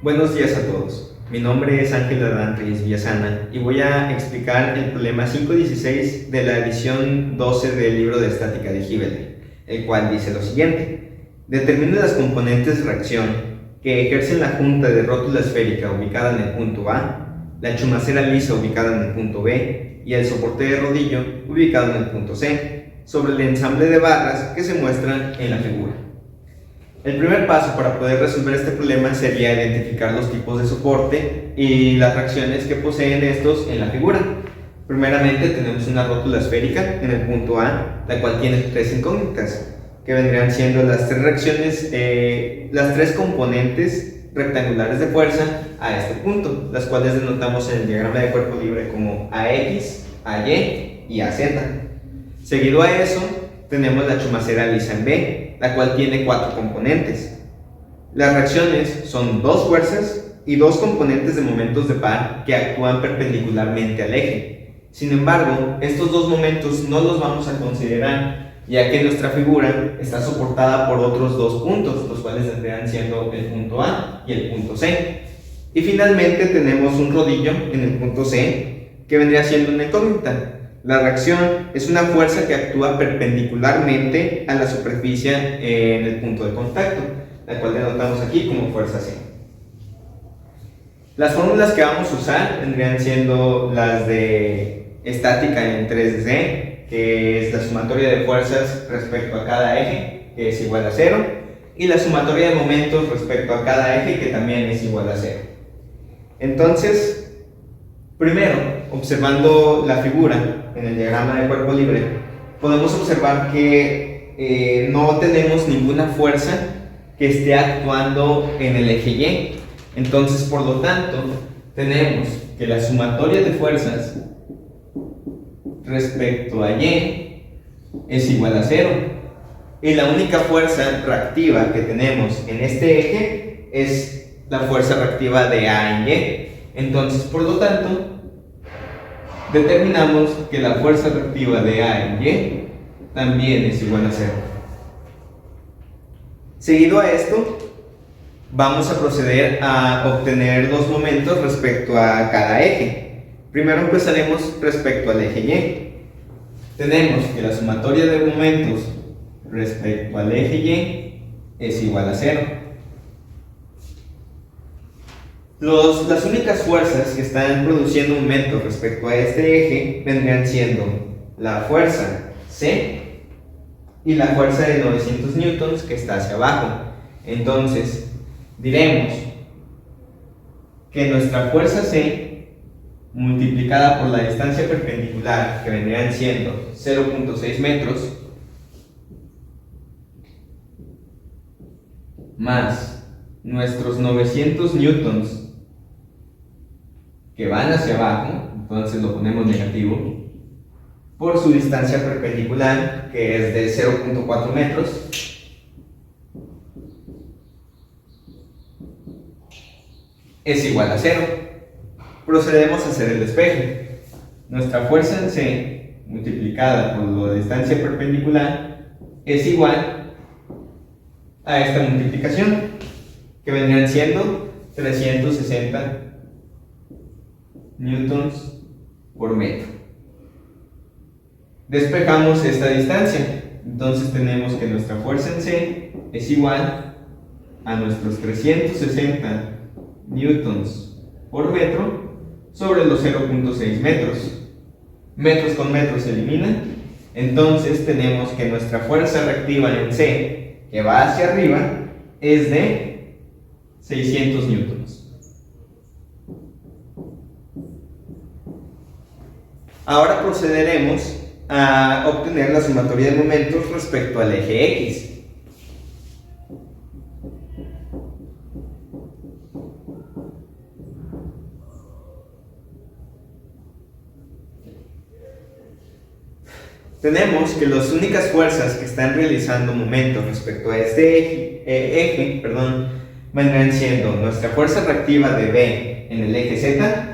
Buenos días a todos. Mi nombre es Ángel Adán Reyes Villasana y voy a explicar el problema 516 de la edición 12 del libro de estática de Hibbeler, el cual dice lo siguiente: determine las componentes de reacción que ejercen la junta de rótula esférica ubicada en el punto A, la chumacera lisa ubicada en el punto B y el soporte de rodillo ubicado en el punto C, sobre el ensamble de barras que se muestran en la figura. El primer paso para poder resolver este problema sería identificar los tipos de soporte y las reacciones que poseen estos en la figura. Primeramente tenemos una rótula esférica en el punto A, la cual tiene tres incógnitas, que vendrían siendo las tres reacciones, las tres componentes rectangulares de fuerza a este punto, las cuales denotamos en el diagrama de cuerpo libre como AX, AY y AZ. Seguido a eso, tenemos la chumacera lisa en B, la cual tiene cuatro componentes. Las reacciones son dos fuerzas y dos componentes de momentos de par que actúan perpendicularmente al eje. Sin embargo, estos dos momentos no los vamos a considerar, ya que nuestra figura está soportada por otros dos puntos, los cuales vendrían siendo el punto A y el punto C. Y finalmente tenemos un rodillo en el punto C, que vendría siendo una incógnita. La reacción es una fuerza que actúa perpendicularmente a la superficie en el punto de contacto, la cual denotamos aquí como fuerza C. Las fórmulas que vamos a usar vendrían siendo las de estática en 3D, que es la sumatoria de fuerzas respecto a cada eje, que es igual a 0, y la sumatoria de momentos respecto a cada eje, que también es igual a 0. Entonces, primero, observando la figura en el diagrama de cuerpo libre, podemos observar que no tenemos ninguna fuerza que esté actuando en el eje Y. Entonces, por lo tanto, tenemos que la sumatoria de fuerzas respecto a Y es igual a 0. Y la única fuerza reactiva que tenemos en este eje es la fuerza reactiva de A en Y. Entonces, por lo tanto, determinamos que la fuerza reactiva de A en Y también es igual a 0. Seguido a esto, vamos a proceder a obtener los momentos respecto a cada eje. Primero empezaremos respecto al eje Y. Tenemos que la sumatoria de momentos respecto al eje Y es igual a 0. Las únicas fuerzas que están produciendo momentos respecto a este eje vendrían siendo la fuerza C y la fuerza de 900 newtons que está hacia abajo. Entonces, diremos que nuestra fuerza C multiplicada por la distancia perpendicular, que vendrían siendo 0.6 metros, más nuestros 900 newtons que van hacia abajo, entonces lo ponemos negativo, por su distancia perpendicular, que es de 0.4 metros, es igual a 0. Procedemos a hacer el despeje. Nuestra fuerza en C multiplicada por la distancia perpendicular es igual a esta multiplicación, que vendrían siendo 360 newtons por metro. Despejamos esta distancia, entonces tenemos que nuestra fuerza en C es igual a nuestros 360 newtons por metro sobre los 0.6 metros. Metros con metros se eliminan, entonces tenemos que nuestra fuerza reactiva en C, que va hacia arriba, es de 600 newtons. Ahora procederemos a obtener la sumatoria de momentos respecto al eje X. Tenemos que las únicas fuerzas que están realizando momentos respecto a este eje, vendrán siendo nuestra fuerza reactiva de B en el eje Z,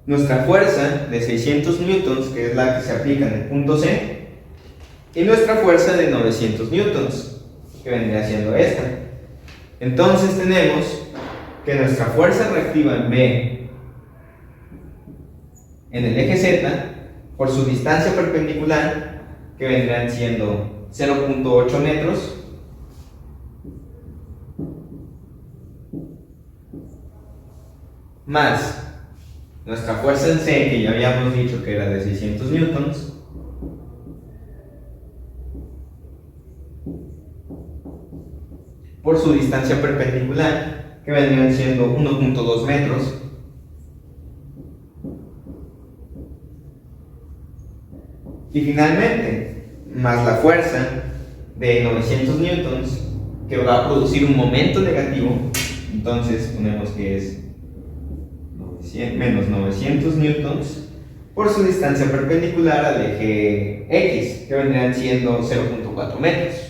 nuestra fuerza de 600 newtons, que es la que se aplica en el punto C, y nuestra fuerza de 900 newtons, que vendría siendo esta. Entonces tenemos que nuestra fuerza reactiva en B en el eje Z por su distancia perpendicular, que vendrán siendo 0.8 metros, más nuestra fuerza en C, que ya habíamos dicho que era de 600 newtons, por su distancia perpendicular, que vendrían siendo 1.2 metros, y finalmente, más la fuerza de 900 newtons, que va a producir un momento negativo. Entonces ponemos que es menos 900 newtons por su distancia perpendicular al eje X, que vendrían siendo 0.4 metros.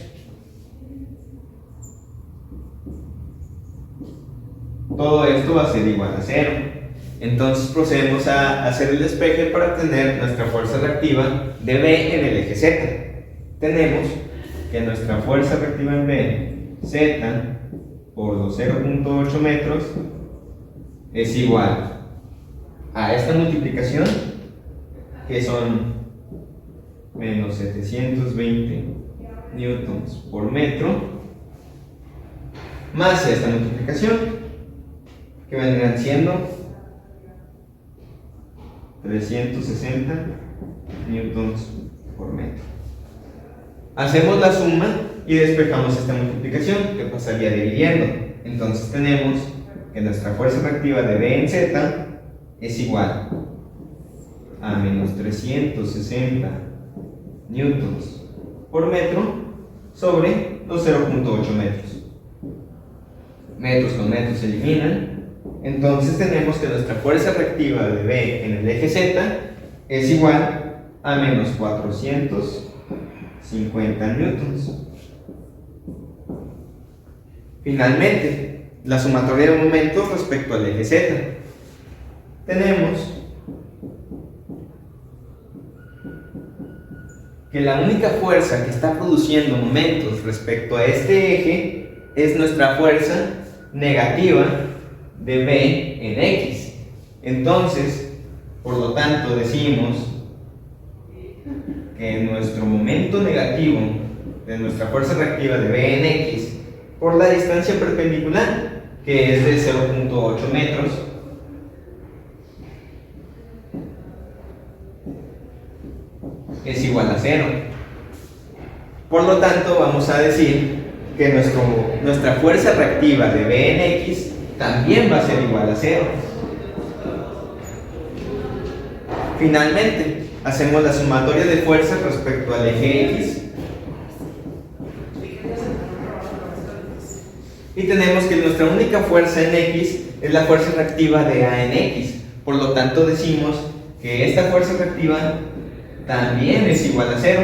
Todo esto va a ser igual a 0. Entonces procedemos a hacer el despeje para obtener nuestra fuerza reactiva de B en el eje Z. Tenemos que nuestra fuerza reactiva en B, Z, por los 0.8 metros, es igual a esta multiplicación, que son menos 720 newtons por metro, más esta multiplicación, que vendrán siendo 360 newtons por metro. Hacemos la suma y despejamos esta multiplicación, que pasaría dividiendo. Entonces tenemos que nuestra fuerza reactiva de B en Z es igual a menos 360 newtons por metro sobre los 0.8 metros. Metros con metros se eliminan. Entonces tenemos que nuestra fuerza reactiva de B en el eje Z es igual a menos 450 newtons. Finalmente, la sumatoria de momentos respecto al eje Z. Tenemos que la única fuerza que está produciendo momentos respecto a este eje es nuestra fuerza negativa de B en X. Entonces, por lo tanto, decimos que nuestro momento negativo de nuestra fuerza reactiva de B en X por la distancia perpendicular, que es de 0.8 metros, es igual a 0. Por lo tanto, vamos a decir que nuestra fuerza reactiva de B en X también va a ser igual a 0. Finalmente, hacemos la sumatoria de fuerzas respecto al eje X y tenemos que nuestra única fuerza en X es la fuerza reactiva de A en X. Por lo tanto, decimos que esta fuerza reactiva también es igual a 0.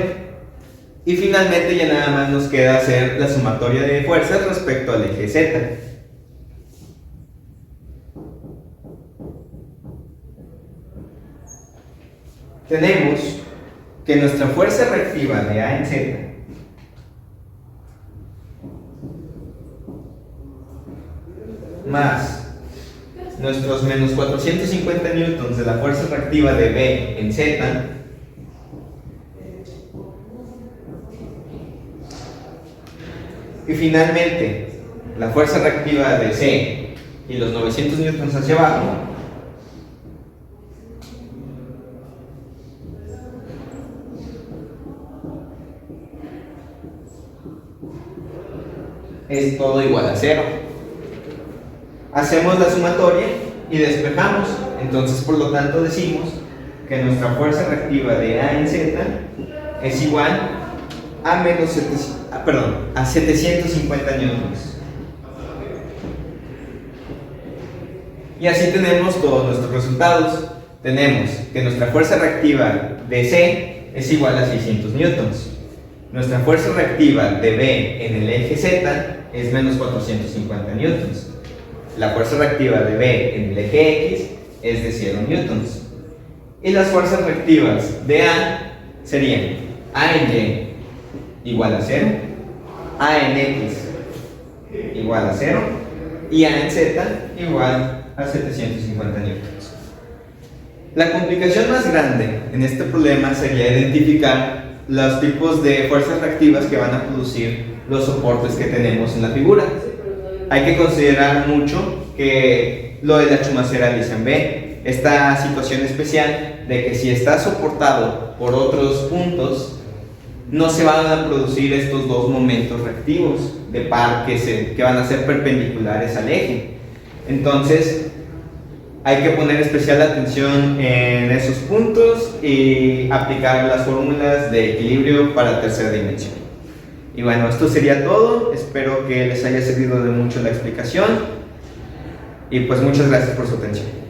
Y finalmente ya nada más nos queda hacer la sumatoria de fuerzas respecto al eje Z. Tenemos que nuestra fuerza reactiva de A en Z más nuestros menos 450 newtons de la fuerza reactiva de B en Z y finalmente la fuerza reactiva de C y los 900 newtons hacia abajo es todo igual a 0. Hacemos la sumatoria y despejamos. Entonces, por lo tanto, decimos que nuestra fuerza reactiva de A en Z es igual a a 750 newtons. Y así tenemos todos nuestros resultados. Tenemos que nuestra fuerza reactiva de C es igual a 600 newtons. Nuestra fuerza reactiva de B en el eje Z es menos 450 newtons. La fuerza reactiva de B en el eje X es de 0 newtons. Y las fuerzas reactivas de A serían A en Y igual a 0, A en X igual a 0 y A en Z igual a 750 newtons. La complicación más grande en este problema sería identificar los tipos de fuerzas reactivas que van a producir los soportes que tenemos en la figura. Hay que considerar mucho que lo de la chumacera Alisen-B, esta situación especial de que si está soportado por otros puntos, no se van a producir estos dos momentos reactivos de par que van a ser perpendiculares al eje. Entonces, hay que poner especial atención en esos puntos y aplicar las fórmulas de equilibrio para tercera dimensión. Y bueno, esto sería todo. Espero que les haya servido de mucho la explicación. Y pues muchas gracias por su atención.